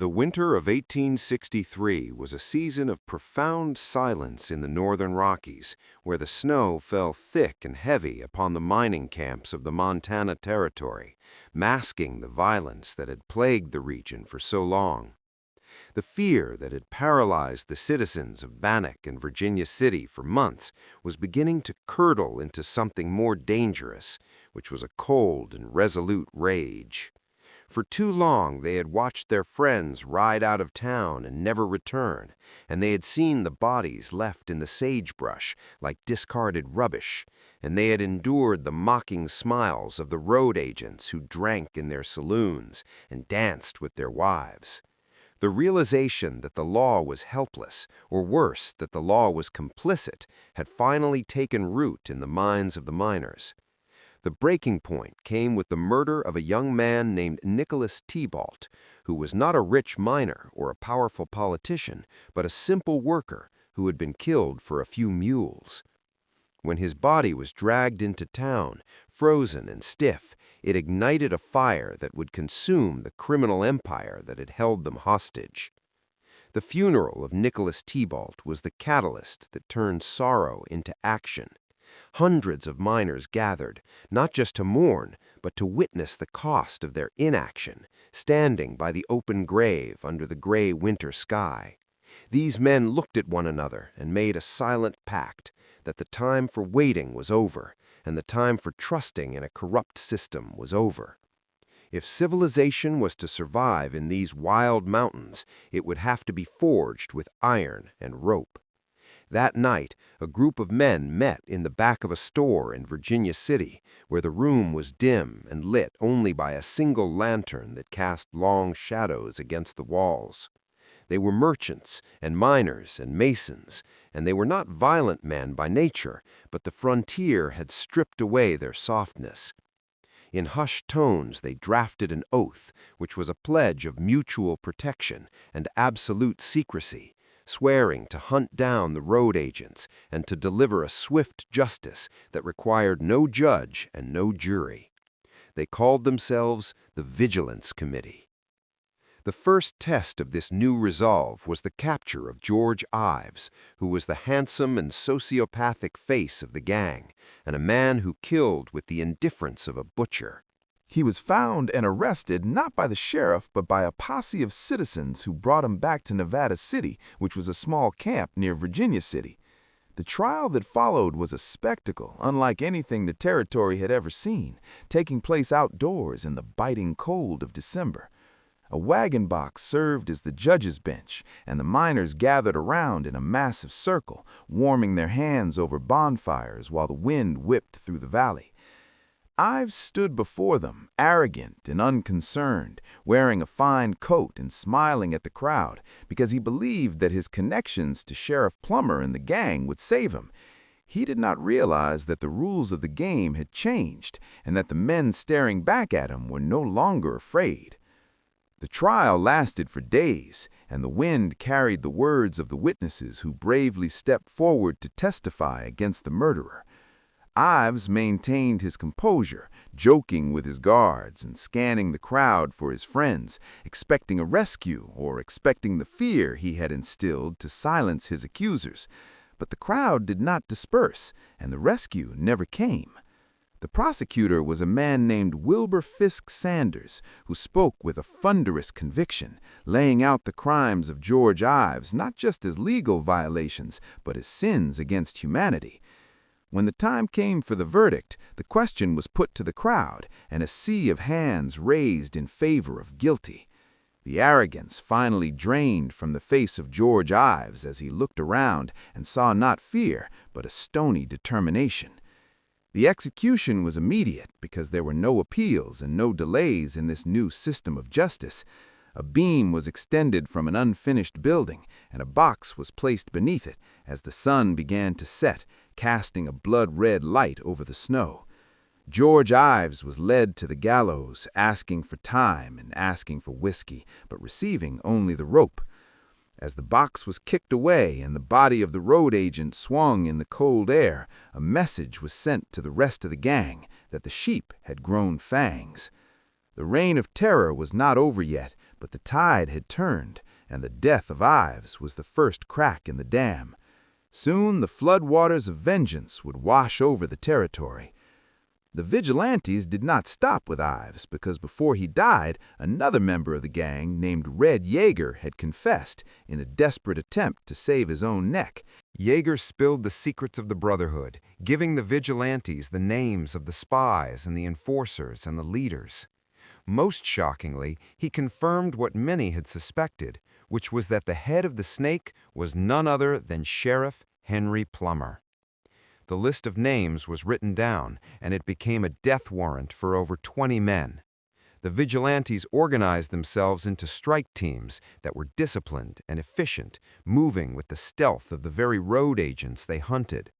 The winter of 1863 was a season of profound silence in the Northern Rockies, where the snow fell thick and heavy upon the mining camps of the Montana Territory, masking the violence that had plagued the region for so long. The fear that had paralyzed the citizens of Bannack and Virginia City for months was beginning to curdle into something more dangerous, which was a cold and resolute rage. For too long they had watched their friends ride out of town and never return, and they had seen the bodies left in the sagebrush like discarded rubbish, and they had endured the mocking smiles of the road agents who drank in their saloons and danced with their wives. The realization that the law was helpless, or worse, that the law was complicit, had finally taken root in the minds of the miners. The breaking point came with the murder of a young man named Nicholas Thibault, who was not a rich miner or a powerful politician, but a simple worker who had been killed for a few mules. When his body was dragged into town, frozen and stiff, it ignited a fire that would consume the criminal empire that had held them hostage. The funeral of Nicholas Thibault was the catalyst that turned sorrow into action. Hundreds of miners gathered, not just to mourn, but to witness the cost of their inaction, standing by the open grave under the gray winter sky. These men looked at one another and made a silent pact that the time for waiting was over, and the time for trusting in a corrupt system was over. If civilization was to survive in these wild mountains, it would have to be forged with iron and rope. That night, a group of men met in the back of a store in Virginia City, where the room was dim and lit only by a single lantern that cast long shadows against the walls. They were merchants and miners and masons, and they were not violent men by nature, but the frontier had stripped away their softness. In hushed tones they drafted an oath, which was a pledge of mutual protection and absolute secrecy, swearing to hunt down the road agents and to deliver a swift justice that required no judge and no jury. They called themselves the Vigilance Committee. The first test of this new resolve was the capture of George Ives, who was the handsome and sociopathic face of the gang, and a man who killed with the indifference of a butcher. He was found and arrested not by the sheriff, but by a posse of citizens who brought him back to Nevada City, which was a small camp near Virginia City. The trial that followed was a spectacle unlike anything the territory had ever seen, taking place outdoors in the biting cold of December. A wagon box served as the judge's bench, and the miners gathered around in a massive circle, warming their hands over bonfires while the wind whipped through the valley. Ives stood before them, arrogant and unconcerned, wearing a fine coat and smiling at the crowd, because he believed that his connections to Sheriff Plummer and the gang would save him. He did not realize that the rules of the game had changed, and that the men staring back at him were no longer afraid. The trial lasted for days, and the wind carried the words of the witnesses who bravely stepped forward to testify against the murderer. Ives maintained his composure, joking with his guards and scanning the crowd for his friends, expecting a rescue or expecting the fear he had instilled to silence his accusers. But the crowd did not disperse, and the rescue never came. The prosecutor was a man named Wilbur Fisk Sanders, who spoke with a thunderous conviction, laying out the crimes of George Ives not just as legal violations, but as sins against humanity. When the time came for the verdict, the question was put to the crowd, and a sea of hands raised in favor of guilty. The arrogance finally drained from the face of George Ives as he looked around and saw not fear, but a stony determination. The execution was immediate because there were no appeals and no delays in this new system of justice. A beam was extended from an unfinished building, and a box was placed beneath it as the sun began to set, casting a blood-red light over the snow. George Ives was led to the gallows, asking for time and asking for whiskey, but receiving only the rope. As the box was kicked away and the body of the road agent swung in the cold air, a message was sent to the rest of the gang that the sheep had grown fangs. The reign of terror was not over yet, But the tide had turned, and the death of Ives was the first crack in the dam. Soon the floodwaters of vengeance would wash over the territory. The vigilantes did not stop with Ives, because before he died, another member of the gang named Red Yeager had confessed in a desperate attempt to save his own neck. Yeager spilled the secrets of the Brotherhood, giving the vigilantes the names of the spies and the enforcers and the leaders. Most shockingly, he confirmed what many had suspected, which was that the head of the snake was none other than Sheriff Henry Plummer. The list of names was written down, and it became a death warrant for over 20 men. The vigilantes organized themselves into strike teams that were disciplined and efficient, moving with the stealth of the very road agents they hunted.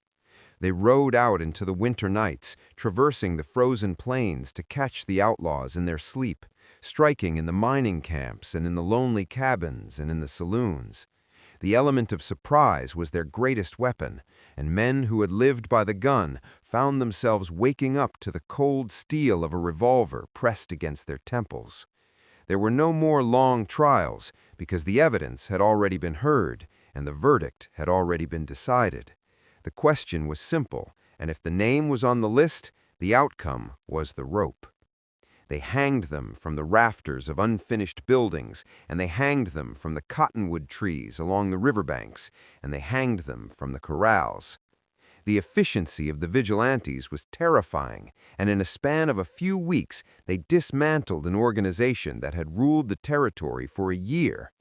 They rode out into the winter nights, traversing the frozen plains to catch the outlaws in their sleep, striking in the mining camps and in the lonely cabins and in the saloons. The element of surprise was their greatest weapon, and men who had lived by the gun found themselves waking up to the cold steel of a revolver pressed against their temples. There were no more long trials, because the evidence had already been heard, and the verdict had already been decided. The question was simple, and if the name was on the list, the outcome was the rope. They hanged them from the rafters of unfinished buildings, and they hanged them from the cottonwood trees along the riverbanks, and they hanged them from the corrals. The efficiency of the vigilantes was terrifying, and in a span of a few weeks, they dismantled an organization that had ruled the territory for a year.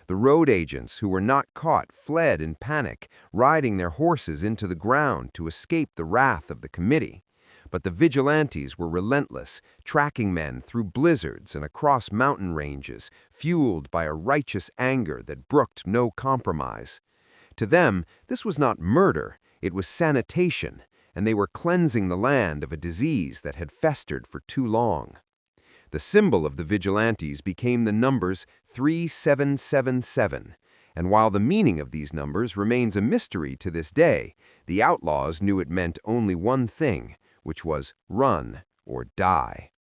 The road agents who were not caught fled in panic, riding their horses into the ground to escape the wrath of the committee. But the vigilantes were relentless, tracking men through blizzards and across mountain ranges, fueled by a righteous anger that brooked no compromise. To them, this was not murder, it was sanitation, and they were cleansing the land of a disease that had festered for too long. The symbol of the vigilantes became the numbers 3777, and while the meaning of these numbers remains a mystery to this day, the outlaws knew it meant only one thing, which was run or die.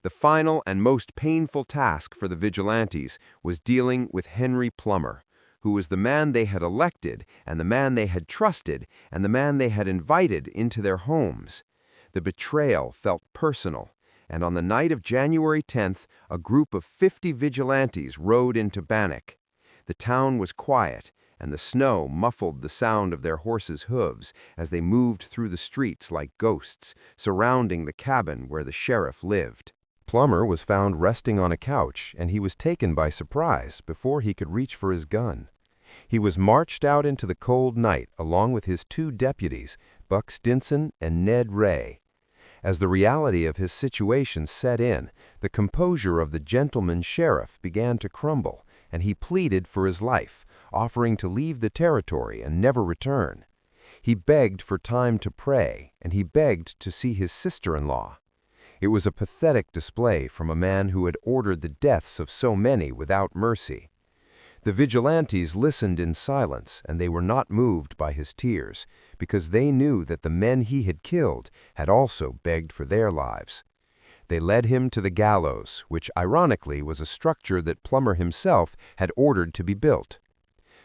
The final and most painful task for the vigilantes was dealing with Henry Plummer, who was the man they had elected and the man they had trusted and the man they had invited into their homes. The betrayal felt personal, and on the night of January 10th, a group of 50 vigilantes rode into Bannack. The town was quiet, and the snow muffled the sound of their horses' hooves as they moved through the streets like ghosts, surrounding the cabin where the sheriff lived. Plummer was found resting on a couch, and he was taken by surprise before he could reach for his gun. He was marched out into the cold night along with his 2 deputies, Buck Stinson and Ned Ray. As the reality of his situation set in, the composure of the gentleman sheriff began to crumble, and he pleaded for his life, offering to leave the territory and never return. He begged for time to pray, and he begged to see his sister-in-law. It was a pathetic display from a man who had ordered the deaths of so many without mercy. The vigilantes listened in silence, and they were not moved by his tears, because they knew that the men he had killed had also begged for their lives. They led him to the gallows, which ironically was a structure that Plummer himself had ordered to be built.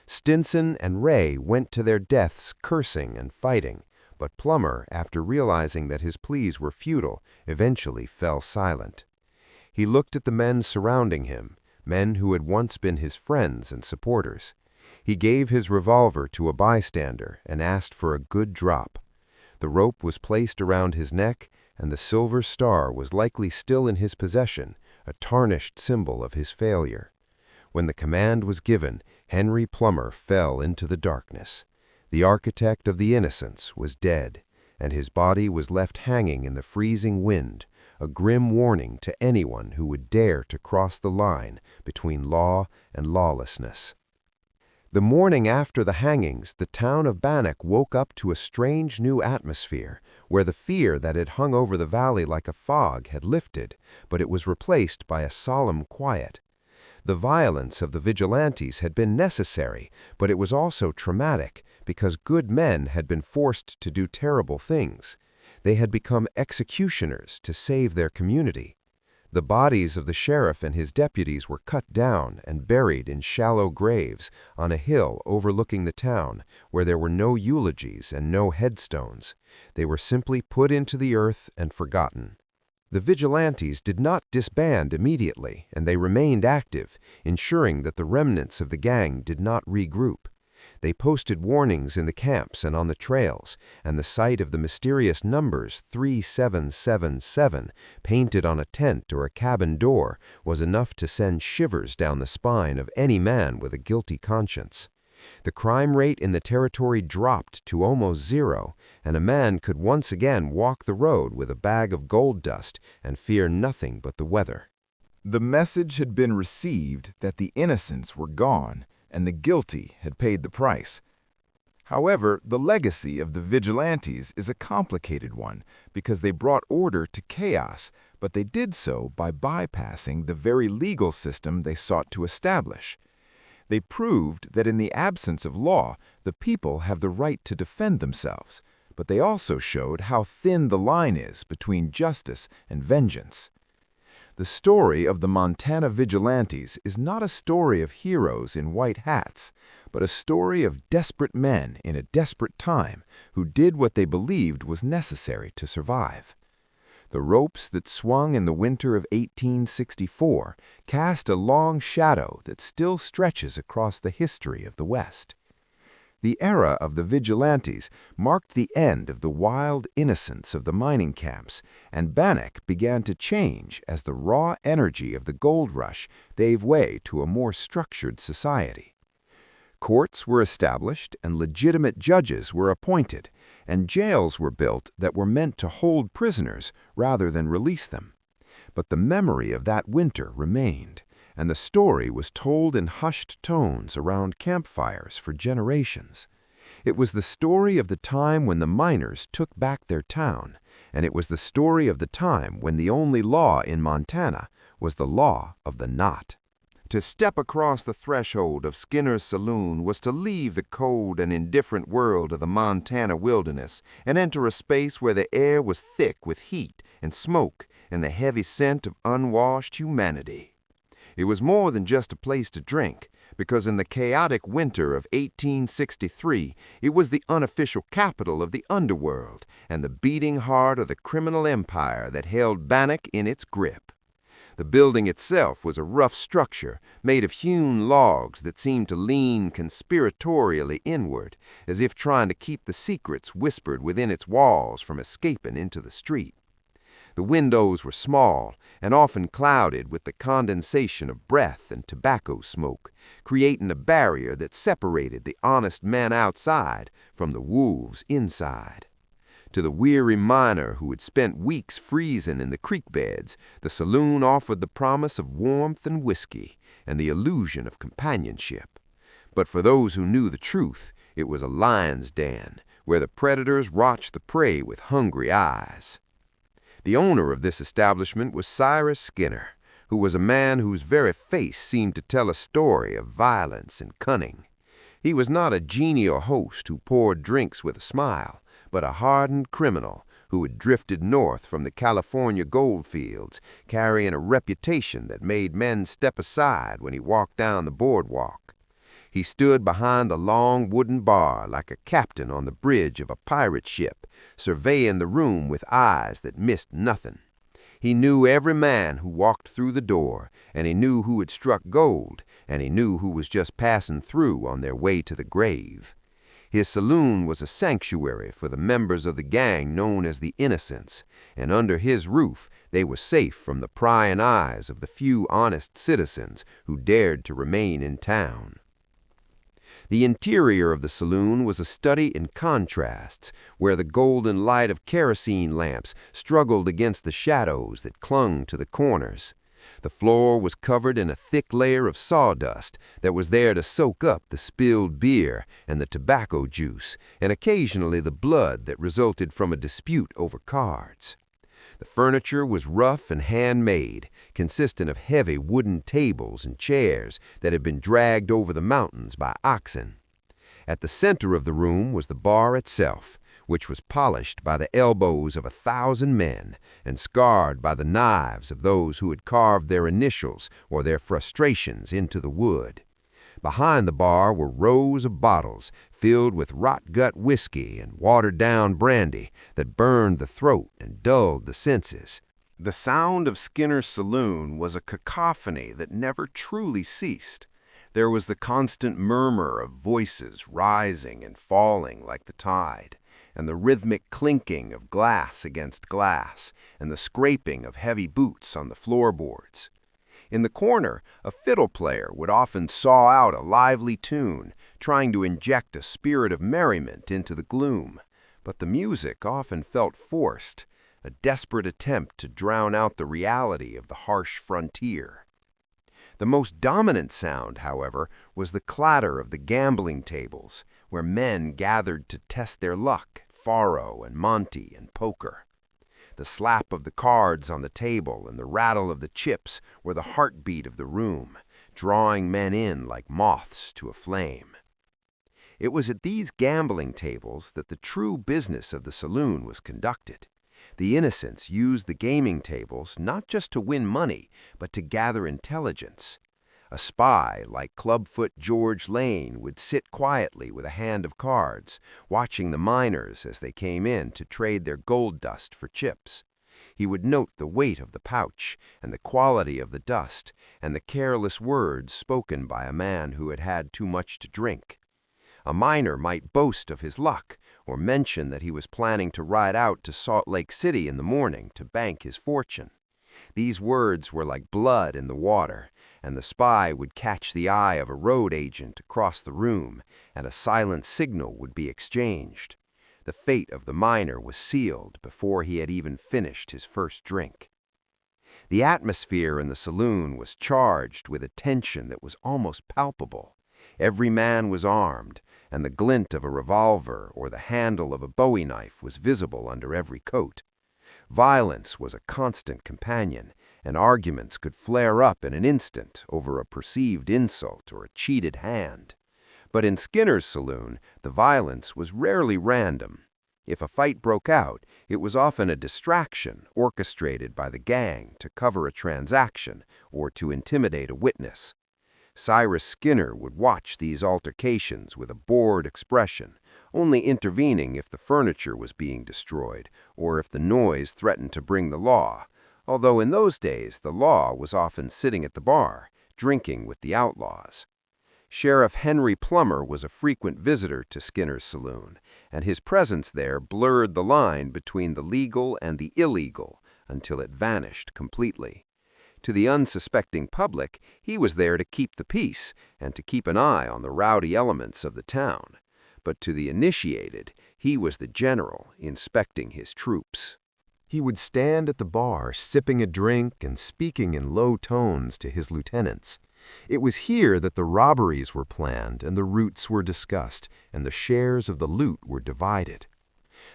Stinson and Ray went to their deaths cursing and fighting, but Plummer, after realizing that his pleas were futile, eventually fell silent. He looked at the men surrounding him, men who had once been his friends and supporters. He gave his revolver to a bystander and asked for a good drop. The rope was placed around his neck, and the silver star was likely still in his possession, a tarnished symbol of his failure. When the command was given, Henry Plummer fell into the darkness. The architect of the innocents was dead, and his body was left hanging in the freezing wind, a grim warning to anyone who would dare to cross the line between law and lawlessness. The morning after the hangings, the town of Bannack woke up to a strange new atmosphere, where the fear that had hung over the valley like a fog had lifted, but it was replaced by a solemn quiet. The violence of the vigilantes had been necessary, but it was also traumatic, because good men had been forced to do terrible things. They had become executioners to save their community. The bodies of the sheriff and his deputies were cut down and buried in shallow graves on a hill overlooking the town, where there were no eulogies and no headstones. They were simply put into the earth and forgotten. The vigilantes did not disband immediately, and they remained active, ensuring that the remnants of the gang did not regroup. They posted warnings in the camps and on the trails, and the sight of the mysterious numbers 3777 painted on a tent or a cabin door was enough to send shivers down the spine of any man with a guilty conscience. The crime rate in the territory dropped to almost zero, and a man could once again walk the road with a bag of gold dust and fear nothing but the weather. The message had been received that the innocents were gone, and the guilty had paid the price. However, the legacy of the vigilantes is a complicated one because they brought order to chaos, but they did so by bypassing the very legal system they sought to establish. They proved that in the absence of law, the people have the right to defend themselves, but they also showed how thin the line is between justice and vengeance. The story of the Montana vigilantes is not a story of heroes in white hats, but a story of desperate men in a desperate time who did what they believed was necessary to survive. The ropes that swung in the winter of 1864 cast a long shadow that still stretches across the history of the West. The era of the vigilantes marked the end of the wild innocence of the mining camps, and Bannack began to change as the raw energy of the gold rush gave way to a more structured society. Courts were established and legitimate judges were appointed, and jails were built that were meant to hold prisoners rather than release them. But the memory of that winter remained, and the story was told in hushed tones around campfires for generations. It was the story of the time when the miners took back their town, and it was the story of the time when the only law in Montana was the law of the knot. To step across the threshold of Skinner's saloon was to leave the cold and indifferent world of the Montana wilderness and enter a space where the air was thick with heat and smoke and the heavy scent of unwashed humanity. It was more than just a place to drink, because in the chaotic winter of 1863, it was the unofficial capital of the underworld and the beating heart of the criminal empire that held Bannack in its grip. The building itself was a rough structure made of hewn logs that seemed to lean conspiratorially inward, as if trying to keep the secrets whispered within its walls from escaping into the street. The windows were small and often clouded with the condensation of breath and tobacco smoke, creating a barrier that separated the honest men outside from the wolves inside. To the weary miner who had spent weeks freezing in the creek beds, the saloon offered the promise of warmth and whiskey and the illusion of companionship. But for those who knew the truth, it was a lion's den, where the predators watched the prey with hungry eyes. The owner of this establishment was Cyrus Skinner, who was a man whose very face seemed to tell a story of violence and cunning. He was not a genial host who poured drinks with a smile, but a hardened criminal who had drifted north from the California gold fields, carrying a reputation that made men step aside when he walked down the boardwalk. He stood behind the long wooden bar like a captain on the bridge of a pirate ship, surveying the room with eyes that missed nothing. He knew every man who walked through the door, and he knew who had struck gold, and he knew who was just passing through on their way to the grave. His saloon was a sanctuary for the members of the gang known as the Innocents, and under his roof they were safe from the prying eyes of the few honest citizens who dared to remain in town. The interior of the saloon was a study in contrasts, where the golden light of kerosene lamps struggled against the shadows that clung to the corners. The floor was covered in a thick layer of sawdust that was there to soak up the spilled beer and the tobacco juice, and occasionally the blood that resulted from a dispute over cards. The furniture was rough and handmade, consisting of heavy wooden tables and chairs that had been dragged over the mountains by oxen. At the center of the room was the bar itself, which was polished by the elbows of 1,000 men and scarred by the knives of those who had carved their initials or their frustrations into the wood. Behind the bar were rows of bottles filled with rot-gut whiskey and watered-down brandy that burned the throat and dulled the senses. The sound of Skinner's saloon was a cacophony that never truly ceased. There was the constant murmur of voices rising and falling like the tide, and the rhythmic clinking of glass against glass, and the scraping of heavy boots on the floorboards. In the corner, a fiddle player would often saw out a lively tune, trying to inject a spirit of merriment into the gloom, but the music often felt forced, a desperate attempt to drown out the reality of the harsh frontier. The most dominant sound, however, was the clatter of the gambling tables, where men gathered to test their luck, faro and monte and poker. The slap of the cards on the table and the rattle of the chips were the heartbeat of the room, drawing men in like moths to a flame. It was at these gambling tables that the true business of the saloon was conducted. The innocents used the gaming tables not just to win money, but to gather intelligence. A spy like Clubfoot George Lane would sit quietly with a hand of cards, watching the miners as they came in to trade their gold dust for chips. He would note the weight of the pouch, and the quality of the dust, and the careless words spoken by a man who had had too much to drink. A miner might boast of his luck, or mention that he was planning to ride out to Salt Lake City in the morning to bank his fortune. These words were like blood in the water, and the spy would catch the eye of a road agent across the room, and a silent signal would be exchanged. The fate of the miner was sealed before he had even finished his first drink. The atmosphere in the saloon was charged with a tension that was almost palpable. Every man was armed, and the glint of a revolver or the handle of a bowie knife was visible under every coat. Violence was a constant companion, and arguments could flare up in an instant over a perceived insult or a cheated hand. But in Skinner's saloon, the violence was rarely random. If a fight broke out, it was often a distraction orchestrated by the gang to cover a transaction or to intimidate a witness. Cyrus Skinner would watch these altercations with a bored expression, only intervening if the furniture was being destroyed or if the noise threatened to bring the law, although in those days the law was often sitting at the bar, drinking with the outlaws. Sheriff Henry Plummer was a frequent visitor to Skinner's saloon, and his presence there blurred the line between the legal and the illegal until it vanished completely. To the unsuspecting public, he was there to keep the peace and to keep an eye on the rowdy elements of the town. But to the initiated, he was the general inspecting his troops. He would stand at the bar sipping a drink and speaking in low tones to his lieutenants. It was here that the robberies were planned and the routes were discussed and the shares of the loot were divided.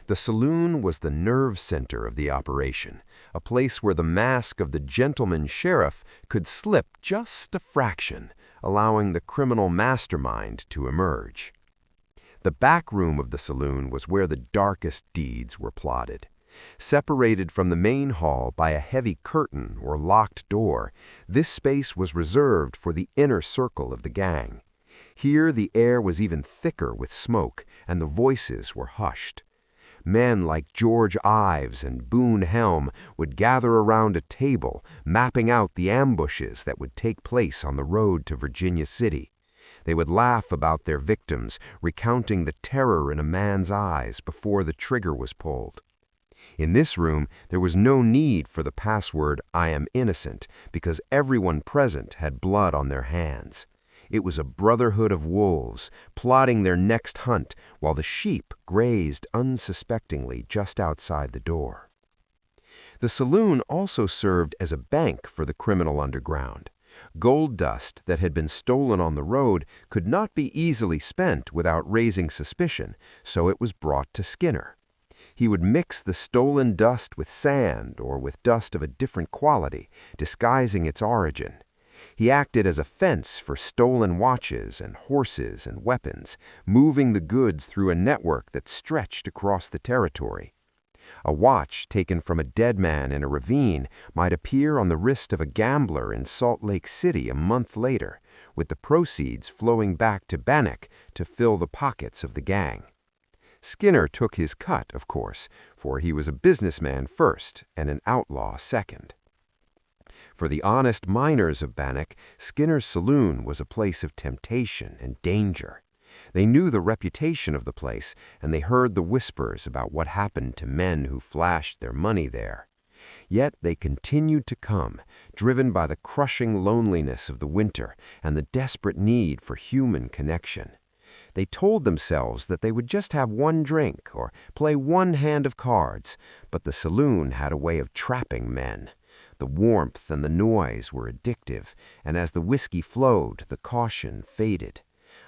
The saloon was the nerve center of the operation, a place where the mask of the gentleman sheriff could slip just a fraction, allowing the criminal mastermind to emerge. The back room of the saloon was where the darkest deeds were plotted. Separated from the main hall by a heavy curtain or locked door, this space was reserved for the inner circle of the gang. Here the air was even thicker with smoke, and the voices were hushed. Men like George Ives and Boone Helm would gather around a table, mapping out the ambushes that would take place on the road to Virginia City. They would laugh about their victims, recounting the terror in a man's eyes before the trigger was pulled. In this room, there was no need for the password, "I am innocent," because everyone present had blood on their hands. It was a brotherhood of wolves, plotting their next hunt while the sheep grazed unsuspectingly just outside the door. The saloon also served as a bank for the criminal underground. Gold dust that had been stolen on the road could not be easily spent without raising suspicion, so it was brought to Skinner. He would mix the stolen dust with sand or with dust of a different quality, disguising its origin. He acted as a fence for stolen watches and horses and weapons, moving the goods through a network that stretched across the territory. A watch taken from a dead man in a ravine might appear on the wrist of a gambler in Salt Lake City a month later, with the proceeds flowing back to Bannack to fill the pockets of the gang. Skinner took his cut, of course, for he was a businessman first and an outlaw second. For the honest miners of Bannack, Skinner's saloon was a place of temptation and danger. They knew the reputation of the place, and they heard the whispers about what happened to men who flashed their money there. Yet they continued to come, driven by the crushing loneliness of the winter and the desperate need for human connection. They told themselves that they would just have one drink or play one hand of cards, but the saloon had a way of trapping men. The warmth and the noise were addictive, and as the whiskey flowed, the caution faded.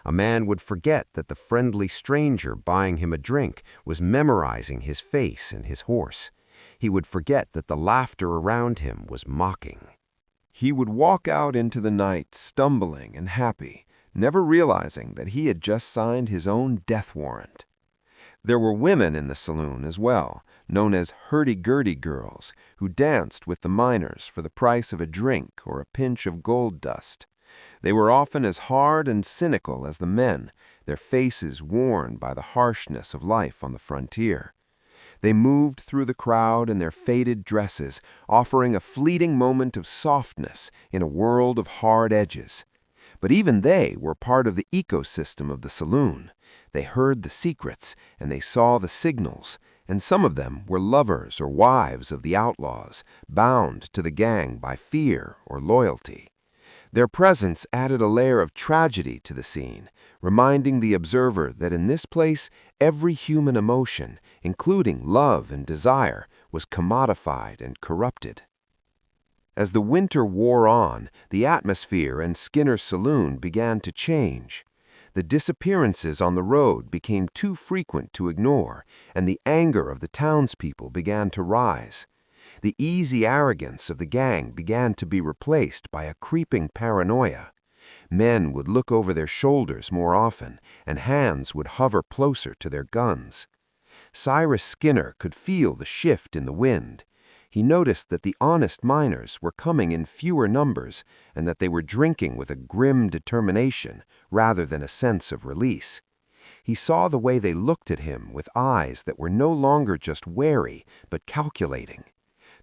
A man would forget that the friendly stranger buying him a drink was memorizing his face and his horse. He would forget that the laughter around him was mocking. He would walk out into the night stumbling and happy, never realizing that he had just signed his own death warrant. There were women in the saloon as well, known as hurdy-gurdy girls, who danced with the miners for the price of a drink or a pinch of gold dust. They were often as hard and cynical as the men, their faces worn by the harshness of life on the frontier. They moved through the crowd in their faded dresses, offering a fleeting moment of softness in a world of hard edges. But even they were part of the ecosystem of the saloon. They heard the secrets, and they saw the signals, and some of them were lovers or wives of the outlaws, bound to the gang by fear or loyalty. Their presence added a layer of tragedy to the scene, reminding the observer that in this place every human emotion, including love and desire, was commodified and corrupted. As the winter wore on, the atmosphere in Skinner's saloon began to change. The disappearances on the road became too frequent to ignore, and the anger of the townspeople began to rise. The easy arrogance of the gang began to be replaced by a creeping paranoia. Men would look over their shoulders more often, and hands would hover closer to their guns. Cyrus Skinner could feel the shift in the wind. He noticed that the honest miners were coming in fewer numbers, and that they were drinking with a grim determination rather than a sense of release. He saw the way they looked at him with eyes that were no longer just wary, but calculating.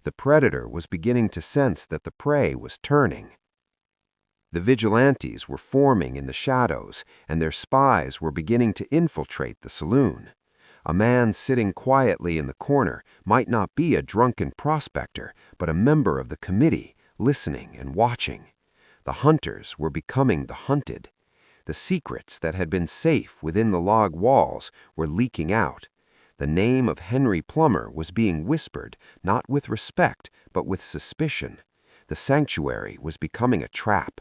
The predator was beginning to sense that the prey was turning. The vigilantes were forming in the shadows, and their spies were beginning to infiltrate the saloon. A man sitting quietly in the corner might not be a drunken prospector, but a member of the committee, listening and watching. The hunters were becoming the hunted. The secrets that had been safe within the log walls were leaking out. The name of Henry Plummer was being whispered, not with respect, but with suspicion. The sanctuary was becoming a trap.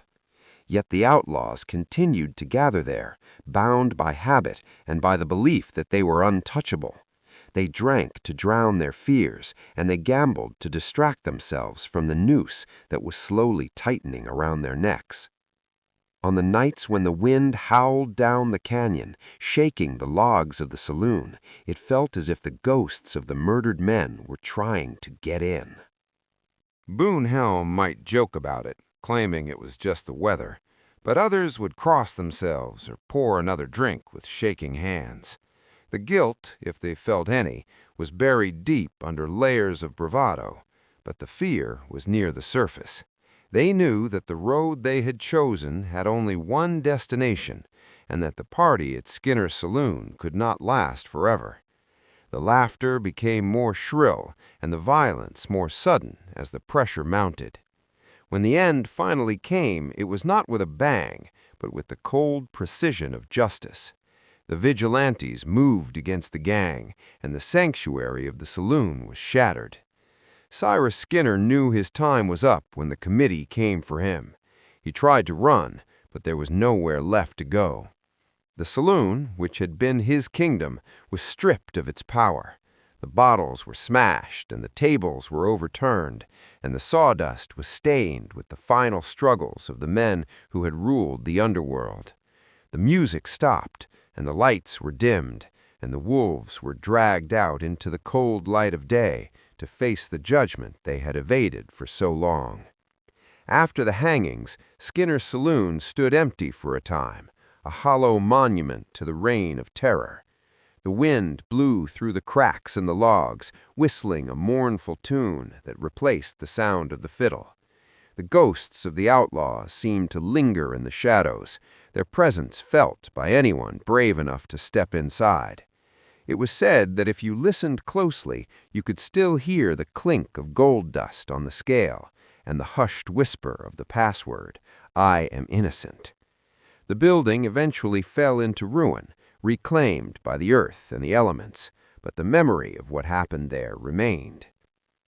Yet the outlaws continued to gather there, bound by habit and by the belief that they were untouchable. They drank to drown their fears, and they gambled to distract themselves from the noose that was slowly tightening around their necks. On the nights when the wind howled down the canyon, shaking the logs of the saloon, it felt as if the ghosts of the murdered men were trying to get in. Boone Helm might joke about it, claiming it was just the weather, but others would cross themselves or pour another drink with shaking hands. The guilt, if they felt any, was buried deep under layers of bravado, but the fear was near the surface. They knew that the road they had chosen had only one destination, and that the party at Skinner's saloon could not last forever. The laughter became more shrill, and the violence more sudden as the pressure mounted. When the end finally came, it was not with a bang, but with the cold precision of justice. The vigilantes moved against the gang, and the sanctuary of the saloon was shattered. Cyrus Skinner knew his time was up when the committee came for him. He tried to run, but there was nowhere left to go. The saloon, which had been his kingdom, was stripped of its power. The bottles were smashed and the tables were overturned, and the sawdust was stained with the final struggles of the men who had ruled the underworld. The music stopped, and the lights were dimmed, and the wolves were dragged out into the cold light of day to face the judgment they had evaded for so long. After the hangings, Skinner's saloon stood empty for a time, a hollow monument to the reign of terror. The wind blew through the cracks in the logs, whistling a mournful tune that replaced the sound of the fiddle. The ghosts of the outlaws seemed to linger in the shadows, their presence felt by anyone brave enough to step inside. It was said that if you listened closely, you could still hear the clink of gold dust on the scale and the hushed whisper of the password, "I am innocent." The building eventually fell into ruin, reclaimed by the earth and the elements, but the memory of what happened there remained.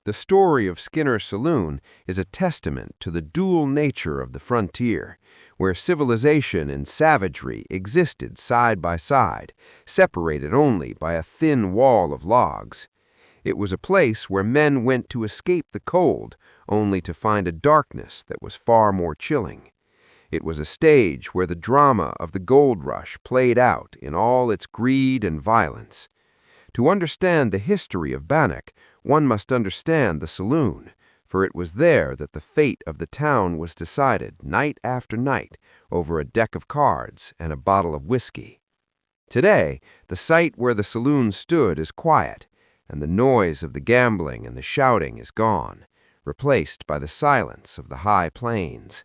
The story of Skinner's Saloon is a testament to the dual nature of the frontier, where civilization and savagery existed side by side, separated only by a thin wall of logs. It was a place where men went to escape the cold, only to find a darkness that was far more chilling. It was a stage where the drama of the gold rush played out in all its greed and violence. To understand the history of Bannack, one must understand the saloon, for it was there that the fate of the town was decided night after night over a deck of cards and a bottle of whiskey. Today, the site where the saloon stood is quiet, and the noise of the gambling and the shouting is gone, replaced by the silence of the high plains.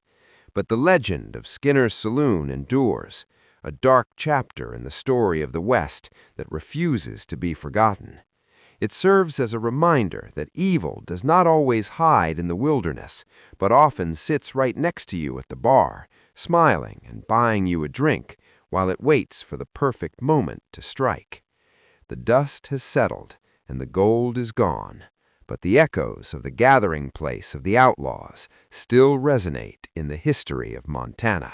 But the legend of Skinner's Saloon endures, a dark chapter in the story of the West that refuses to be forgotten. It serves as a reminder that evil does not always hide in the wilderness, but often sits right next to you at the bar, smiling and buying you a drink while it waits for the perfect moment to strike. The dust has settled and the gold is gone, but the echoes of the gathering place of the outlaws still resonate in the history of Montana.